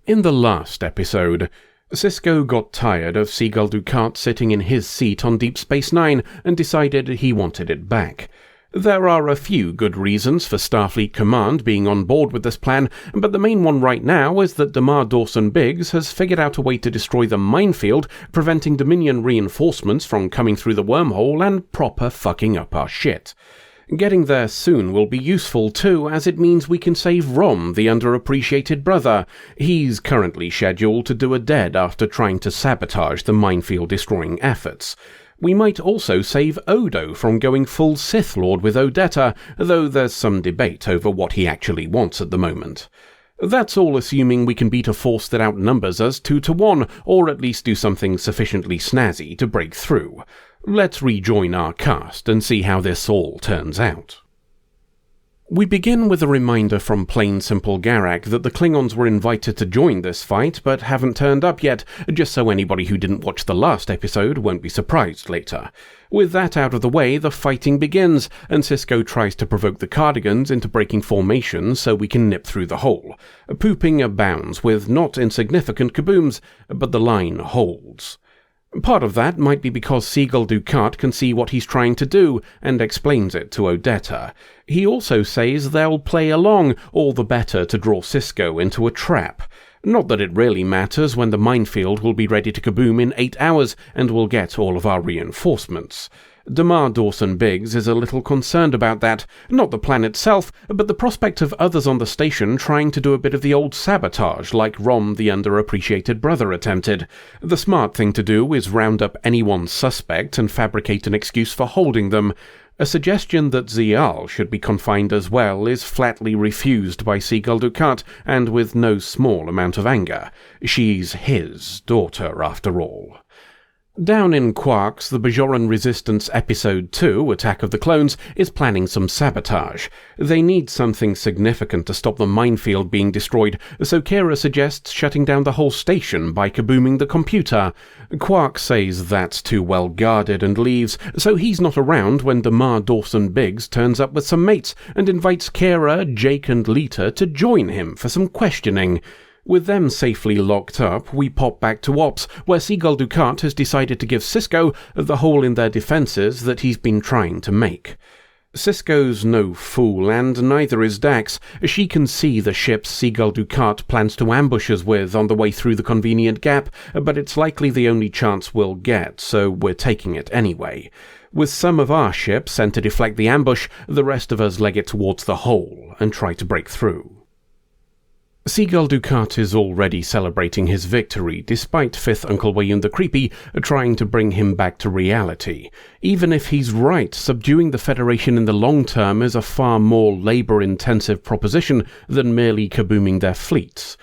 In the last episode, Sisko got tired of Seagull Dukat sitting in his seat on Deep Space Nine and decided he wanted it back. There are a few good reasons for Starfleet Command being on board with this plan, but the main one right now is that Damar Dawson Biggs has figured out a way to destroy the minefield, preventing Dominion reinforcements from coming through the wormhole and proper fucking up our shit. Getting there soon will be useful too, as it means we can save Rom, the underappreciated brother. He's currently scheduled to do a dead after trying to sabotage the minefield-destroying efforts. We might also save Odo from going full Sith Lord with Odetta, though there's some debate over what he actually wants at the moment. That's all assuming we can beat a force that outnumbers us 2-1, or at least do something sufficiently snazzy to break through. Let's rejoin our cast and see how this all turns out. We begin with a reminder from Plain Simple Garak that the Klingons were invited to join this fight but haven't turned up yet, just so anybody who didn't watch the last episode won't be surprised later. With that out of the way, the fighting begins, and Sisko tries to provoke the Cardigans into breaking formation so we can nip through the hole. Pooping abounds with not insignificant kabooms, but the line holds. Part of that might be because Seagull Dukat can see what he's trying to do, and explains it to Odetta. He also says they'll play along, all the better to draw Sisko into a trap. Not that it really matters when the minefield will be ready to kaboom in 8 hours, and we'll get all of our reinforcements. Damar Dawson Biggs is a little concerned about that, not the plan itself, but the prospect of others on the station trying to do a bit of the old sabotage like Rom the underappreciated brother attempted. The smart thing to do is round up anyone suspect and fabricate an excuse for holding them. A suggestion that Ziyal should be confined as well is flatly refused by Seagull Dukat, and with no small amount of anger. She's his daughter, after all. Down in Quark's, the Bajoran Resistance Episode 2, Attack of the Clones, is planning some sabotage. They need something significant to stop the minefield being destroyed, so Kira suggests shutting down the whole station by kabooming the computer. Quark says that's too well guarded and leaves, so he's not around when Damar Dawson Biggs turns up with some mates and invites Kira, Jake and Lita to join him for some questioning. With them safely locked up, we pop back to Ops, where Seagull Dukat has decided to give Sisko the hole in their defences that he's been trying to make. Sisko's no fool, and neither is Dax. She can see the ships Seagull Dukat plans to ambush us with on the way through the convenient gap, but it's likely the only chance we'll get, so we're taking it anyway. With some of our ships sent to deflect the ambush, the rest of us leg it towards the hole and try to break through. Seagull Dukat is already celebrating his victory, despite Fifth Uncle Wayun the Creepy trying to bring him back to reality. Even if he's right, subduing the Federation in the long term is a far more labour-intensive proposition than merely kabooming their fleets.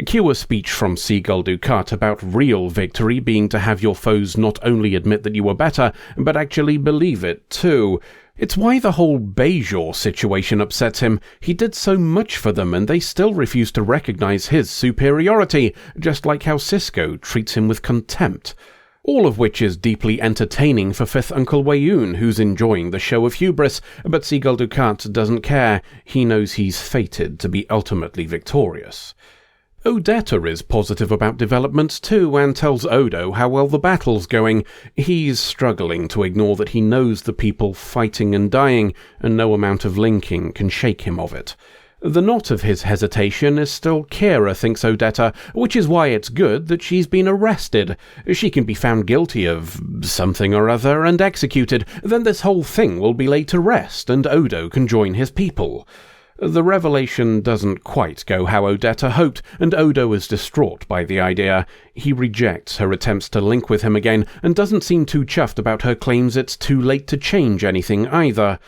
Cue a speech from Seagull Dukat about real victory being to have your foes not only admit that you were better, but actually believe it too. It's why the whole Bajor situation upsets him. He did so much for them and they still refuse to recognize his superiority, just like how Sisko treats him with contempt. All of which is deeply entertaining for Fifth Uncle Wayun, who's enjoying the show of hubris, but Seagull Dukat doesn't care. He knows he's fated to be ultimately victorious. Odetta is positive about developments too, and tells Odo how well the battle's going. He's struggling to ignore that he knows the people fighting and dying, and no amount of linking can shake him of it. The knot of his hesitation is still Kira, thinks Odetta, which is why it's good that she's been arrested. She can be found guilty of something or other and executed, then this whole thing will be laid to rest, and Odo can join his people. The revelation doesn't quite go how Odetta hoped, and Odo is distraught by the idea. He rejects her attempts to link with him again, and doesn't seem too chuffed about her claims it's too late to change anything either.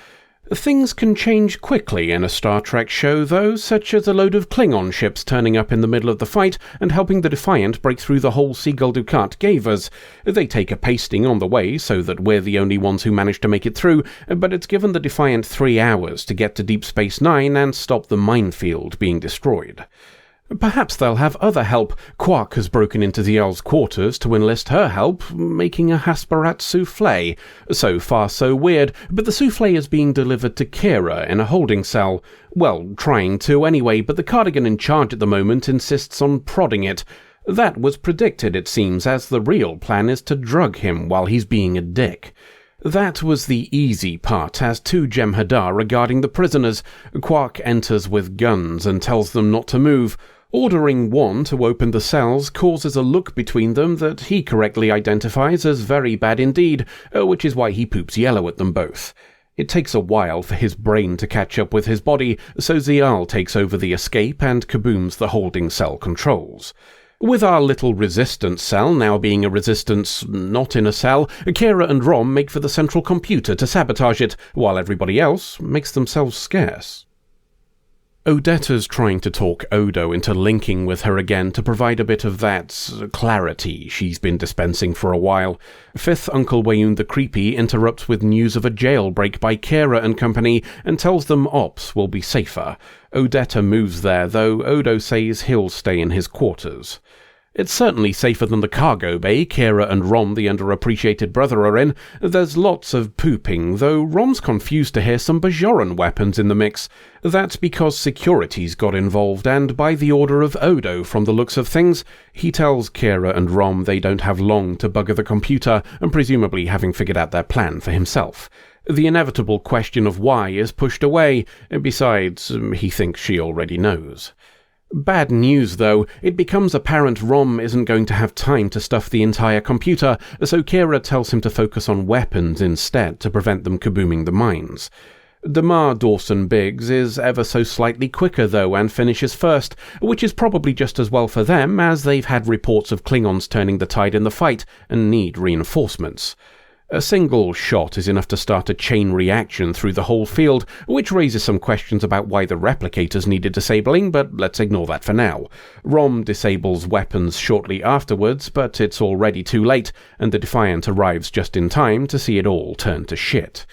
Things can change quickly in a Star Trek show, though, such as a load of Klingon ships turning up in the middle of the fight and helping the Defiant break through the hole Seagull Dukat gave us. They take a pasting on the way so that we're the only ones who manage to make it through, but it's given the Defiant 3 hours to get to Deep Space Nine and stop the minefield being destroyed. Perhaps they'll have other help. Quark has broken into Zial's quarters to enlist her help, making a Hasperat souffle. So far so weird, but the souffle is being delivered to Kira in a holding cell. Well, trying to anyway, but the Cardigan in charge at the moment insists on prodding it. That was predicted, it seems, as the real plan is to drug him while he's being a dick. That was the easy part, as to Jem'Hadar regarding the prisoners. Quark enters with guns and tells them not to move. Ordering one to open the cells causes a look between them that he correctly identifies as very bad indeed, which is why he poops yellow at them both. It takes a while for his brain to catch up with his body, so Zial takes over the escape and kabooms the holding cell controls. With our little resistance cell now being a resistance not in a cell, Kira and Rom make for the central computer to sabotage it, while everybody else makes themselves scarce. Odetta's trying to talk Odo into linking with her again to provide a bit of that clarity she's been dispensing for a while. Fifth Uncle Wayoon the Creepy interrupts with news of a jailbreak by Kira and company and tells them Ops will be safer. Odetta moves there, though Odo says he'll stay in his quarters. It's certainly safer than the cargo bay Kira and Rom, the underappreciated brother, are in. There's lots of pooping, though Rom's confused to hear some Bajoran weapons in the mix. That's because security's got involved, and by the order of Odo from the looks of things. He tells Kira and Rom they don't have long to bugger the computer, and presumably having figured out their plan for himself. The inevitable question of why is pushed away, besides, he thinks she already knows. Bad news, though. It becomes apparent Rom isn't going to have time to stuff the entire computer, so Kira tells him to focus on weapons instead to prevent them kabooming the mines. Damar Dawson Biggs is ever so slightly quicker, though, and finishes first, which is probably just as well for them, as they've had reports of Klingons turning the tide in the fight and need reinforcements. A single shot is enough to start a chain reaction through the whole field, which raises some questions about why the replicators needed disabling, but let's ignore that for now. Rom disables weapons shortly afterwards, but it's already too late, and the Defiant arrives just in time to see it all turn to shit.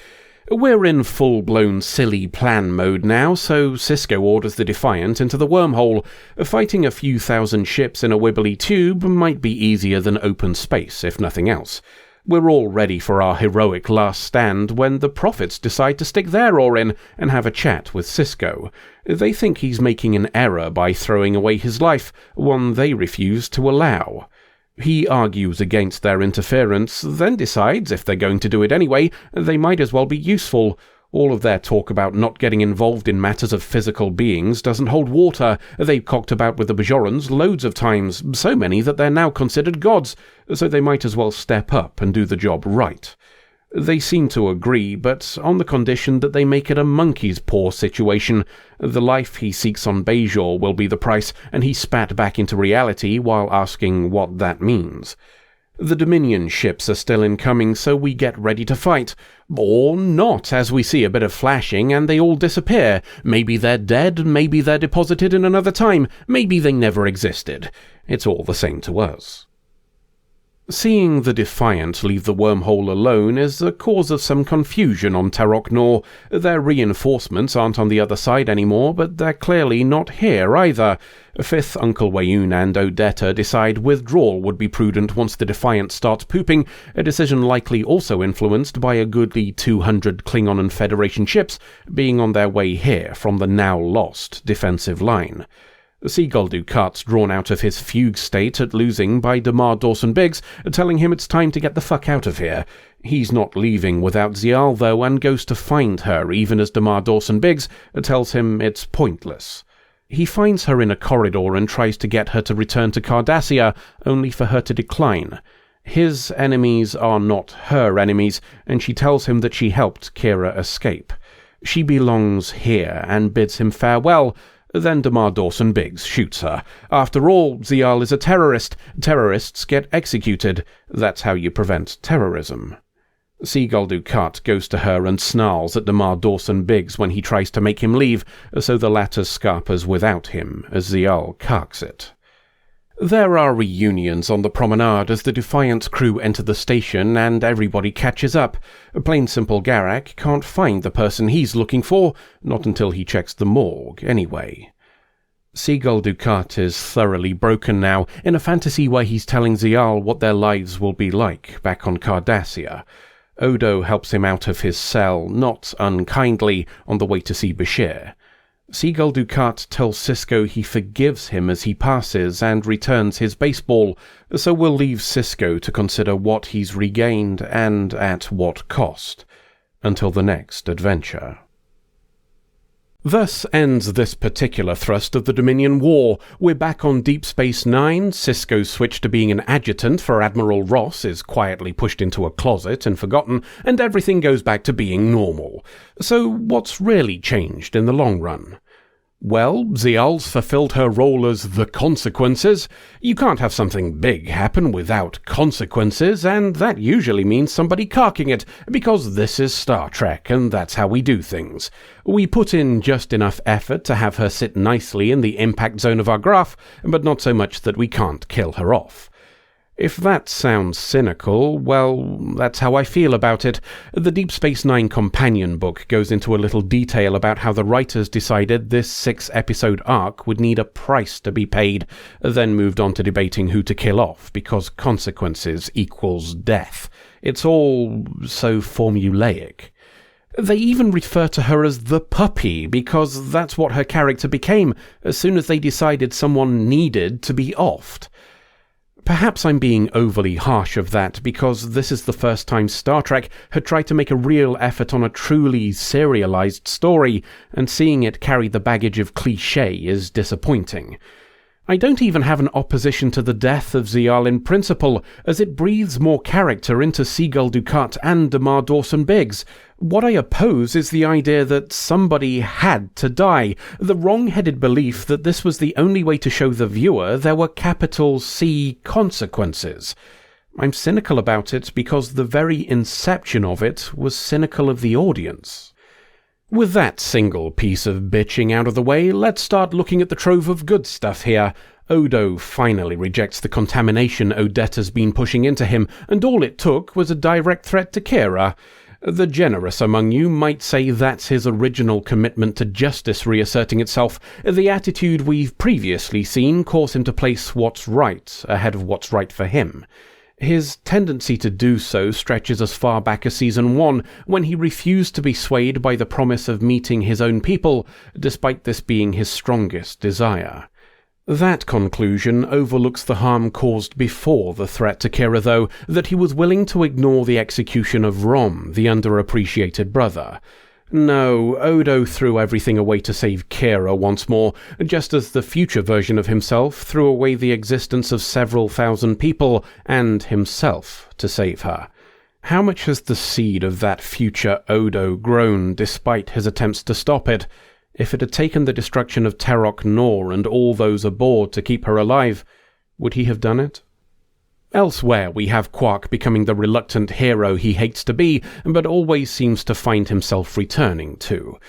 We're in full-blown silly plan mode now, so Sisko orders the Defiant into the wormhole. Fighting a few thousand ships in a wibbly tube might be easier than open space, if nothing else. We're all ready for our heroic last stand when the Prophets decide to stick their oar in and have a chat with Sisko. They think he's making an error by throwing away his life, one they refuse to allow. He argues against their interference, then decides if they're going to do it anyway, they might as well be useful. All of their talk about not getting involved in matters of physical beings doesn't hold water. They've cocked about with the Bajorans loads of times, so many that they're now considered gods, so they might as well step up and do the job right. They seem to agree, but on the condition that they make it a monkey's paw situation. The life he seeks on Bajor will be the price, and he spat back into reality while asking what that means. The Dominion ships are still incoming, so we get ready to fight. Or not, as we see a bit of flashing and they all disappear. Maybe they're dead, maybe they're deposited in another time, maybe they never existed. It's all the same to us. Seeing the Defiant leave the wormhole alone is the cause of some confusion on Tarok Nor. Their reinforcements aren't on the other side anymore, but they're clearly not here either. Fifth Uncle Wayoon and Odetta decide withdrawal would be prudent once the Defiant starts pooping, a decision likely also influenced by a goodly 200 Klingon and Federation ships being on their way here from the now lost defensive line. Seagull Dukat's drawn out of his fugue state at losing by Damar Dawson Biggs, telling him it's time to get the fuck out of here. He's not leaving without Zial, though, and goes to find her, even as Damar Dawson Biggs tells him it's pointless. He finds her in a corridor and tries to get her to return to Cardassia, only for her to decline. His enemies are not her enemies, and she tells him that she helped Kira escape. She belongs here, and bids him farewell. Then Damar Dawson Biggs shoots her. After all, Zial is a terrorist. Terrorists get executed. That's how you prevent terrorism. Seagull Dukat goes to her and snarls at Damar Dawson Biggs when he tries to make him leave, so the latter scarpers without him as Zial carks it. There are reunions on the promenade as the Defiant's crew enter the station and everybody catches up. Plain simple Garak can't find the person he's looking for, not until he checks the morgue anyway. Seagull Dukat is thoroughly broken now, in a fantasy where he's telling Zial what their lives will be like back on Cardassia. Odo helps him out of his cell, not unkindly, on the way to see Bashir. Seagull Dukat tells Sisko he forgives him as he passes and returns his baseball, so we'll leave Sisko to consider what he's regained and at what cost. Until the next adventure. Thus ends this particular thrust of the Dominion War. We're back on Deep Space Nine. Sisko's switch to being an adjutant for Admiral Ross is quietly pushed into a closet and forgotten, and everything goes back to being normal. So what's really changed in the long run? Well, Zial's fulfilled her role as the consequences. You can't have something big happen without consequences, and that usually means somebody carking it, because this is Star Trek, and that's how we do things. We put in just enough effort to have her sit nicely in the impact zone of our graph, but not so much that we can't kill her off. If that sounds cynical, well, that's how I feel about it. The Deep Space Nine companion book goes into a little detail about how the writers decided this 6-episode arc would need a price to be paid, then moved on to debating who to kill off, because consequences equals death. It's all so formulaic. They even refer to her as the puppy, because that's what her character became as soon as they decided someone needed to be offed. Perhaps I'm being overly harsh of that, because this is the first time Star Trek had tried to make a real effort on a truly serialized story, and seeing it carry the baggage of cliché is disappointing. I don't even have an opposition to the death of Zial in principle, as it breathes more character into Seagull Dukat and Damar Dawson Biggs. What I oppose is the idea that somebody had to die, the wrong-headed belief that this was the only way to show the viewer there were capital C consequences. I'm cynical about it because the very inception of it was cynical of the audience. With that single piece of bitching out of the way, let's start looking at the trove of good stuff here. Odo finally rejects the contamination Odetta's been pushing into him, and all it took was a direct threat to Kira. The generous among you might say that's his original commitment to justice reasserting itself, the attitude we've previously seen cause him to place what's right ahead of what's right for him. His tendency to do so stretches as far back as Season 1, when he refused to be swayed by the promise of meeting his own people, despite this being his strongest desire. That conclusion overlooks the harm caused before the threat to Kira, though, that he was willing to ignore the execution of Rom, the underappreciated brother. No, Odo threw everything away to save Kira once more, just as the future version of himself threw away the existence of several thousand people and himself to save her. How much has the seed of that future Odo grown despite his attempts to stop it? If it had taken the destruction of Terok Nor and all those aboard to keep her alive, would he have done it? Elsewhere, we have Quark becoming the reluctant hero he hates to be, but always seems to find himself returning to.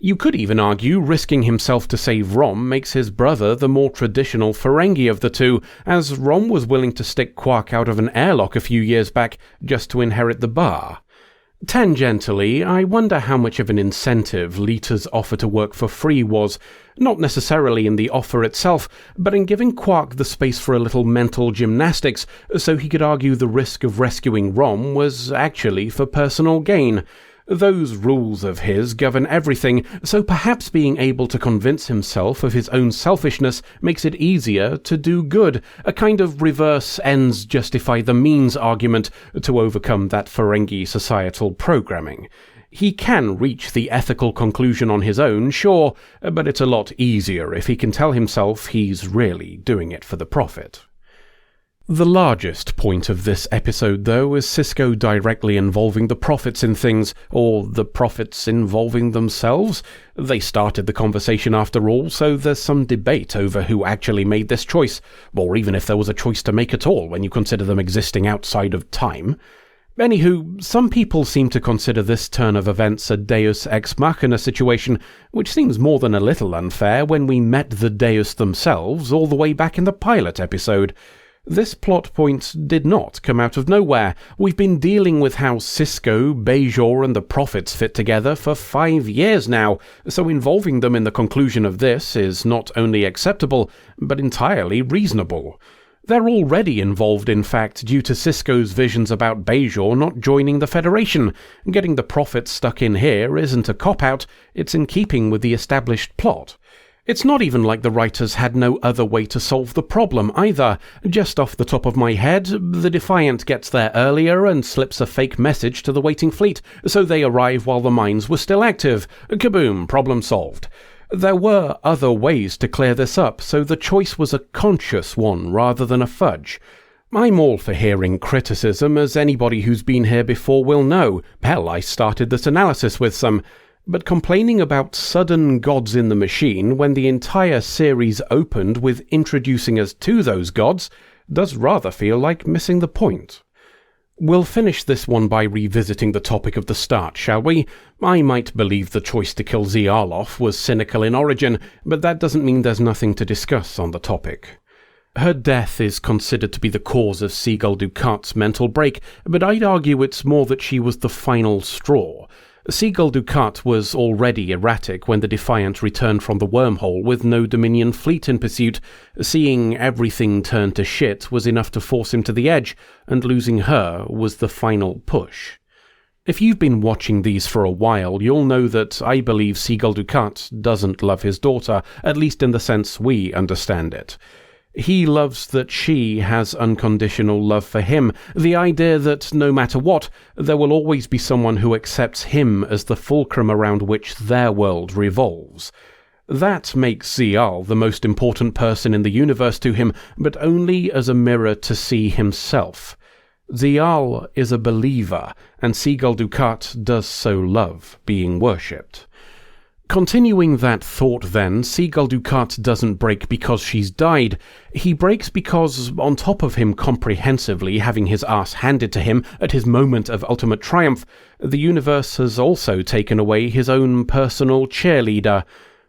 You could even argue risking himself to save Rom makes his brother the more traditional Ferengi of the two, as Rom was willing to stick Quark out of an airlock a few years back just to inherit the bar. Tangentially, I wonder how much of an incentive Lita's offer to work for free was, not necessarily in the offer itself, but in giving Quark the space for a little mental gymnastics, so he could argue the risk of rescuing Rom was actually for personal gain. Those rules of his govern everything, so perhaps being able to convince himself of his own selfishness makes it easier to do good, a kind of reverse ends justify the means argument to overcome that Ferengi societal programming. He can reach the ethical conclusion on his own, sure, but it's a lot easier if he can tell himself he's really doing it for the profit. The largest point of this episode, though, is Sisko directly involving the prophets in things, or the prophets involving themselves. They started the conversation after all, so there's some debate over who actually made this choice, or even if there was a choice to make at all when you consider them existing outside of time. Anywho, some people seem to consider this turn of events a Deus Ex Machina situation, which seems more than a little unfair when we met the Deus themselves all the way back in the pilot episode. This plot point did not come out of nowhere. We've been dealing with how Sisko, Bajor, and the Prophets fit together for 5 years now, so involving them in the conclusion of this is not only acceptable, but entirely reasonable. They're already involved, in fact, due to Sisko's visions about Bajor not joining the Federation. Getting the Prophets stuck in here isn't a cop-out, it's in keeping with the established plot. It's not even like the writers had no other way to solve the problem either. Just off the top of my head, the Defiant gets there earlier and slips a fake message to the waiting fleet, so they arrive while the mines were still active. Kaboom, problem solved. There were other ways to clear this up, so the choice was a conscious one rather than a fudge. I'm all for hearing criticism, as anybody who's been here before will know. Hell, I started this analysis with some. But complaining about sudden gods in the machine when the entire series opened with introducing us to those gods does rather feel like missing the point. We'll finish this one by revisiting the topic of the start, shall we? I might believe the choice to kill Ziyal off was cynical in origin, but that doesn't mean there's nothing to discuss on the topic. Her death is considered to be the cause of Seagull Dukat's mental break, but I'd argue it's more that she was the final straw. Seagull Dukat was already erratic when the Defiant returned from the wormhole with no Dominion fleet in pursuit. Seeing everything turn to shit was enough to force him to the edge, and losing her was the final push. If you've been watching these for a while, you'll know that I believe Seagull Dukat doesn't love his daughter, at least in the sense we understand it. He loves that she has unconditional love for him, the idea that no matter what, there will always be someone who accepts him as the fulcrum around which their world revolves. That makes Ziyal the most important person in the universe to him, but only as a mirror to see himself. Ziyal is a believer, and Seagull Dukat does so love being worshipped. Continuing that thought then, Seagull Dukat doesn't break because she's died. He breaks because, on top of him comprehensively having his ass handed to him at his moment of ultimate triumph, the universe has also taken away his own personal cheerleader.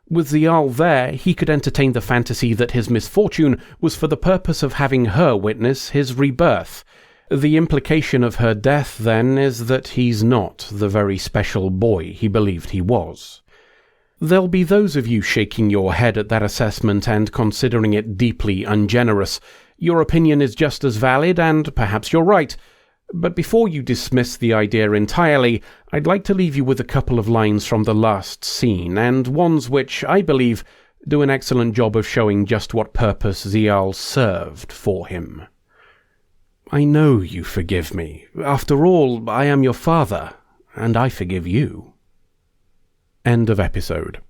With Ziyal there, he could entertain the fantasy that his misfortune was for the purpose of having her witness his rebirth. The implication of her death, then, is that he's not the very special boy he believed he was. There'll be those of you shaking your head at that assessment and considering it deeply ungenerous. Your opinion is just as valid, and perhaps you're right. But before you dismiss the idea entirely, I'd like to leave you with a couple of lines from the last scene, and ones which, I believe, do an excellent job of showing just what purpose Ziyal served for him. I know you forgive me. After all, I am your father, and I forgive you. End of episode.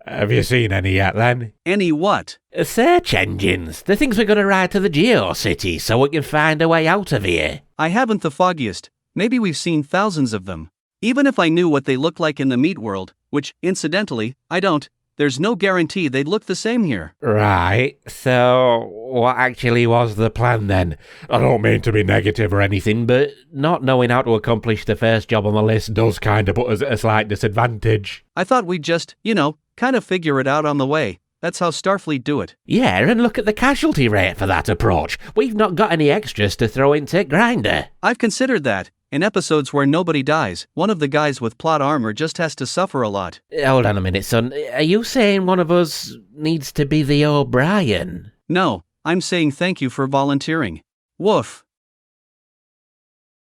Have you seen any yet, then? Any what? Search engines. The things we're going to ride to the GeoCity so we can find a way out of here. I haven't the foggiest. Maybe we've seen thousands of them. Even if I knew what they look like in the meat world, which, incidentally, I don't, there's no guarantee they'd look the same here. Right, so what actually was the plan then? I don't mean to be negative or anything, but Not knowing how to accomplish the first job on the list does kind of put us at a slight disadvantage. I thought we'd just, kind of figure it out on the way. That's how Starfleet do it. Yeah, and look at the casualty rate for that approach. We've not got any extras to throw into Grinder. I've considered that. In episodes where nobody dies, one of the guys with plot armor just has to suffer a lot. Hold on a minute, son. Are you saying one of us needs to be the O'Brien? No, I'm saying thank you for volunteering. Woof.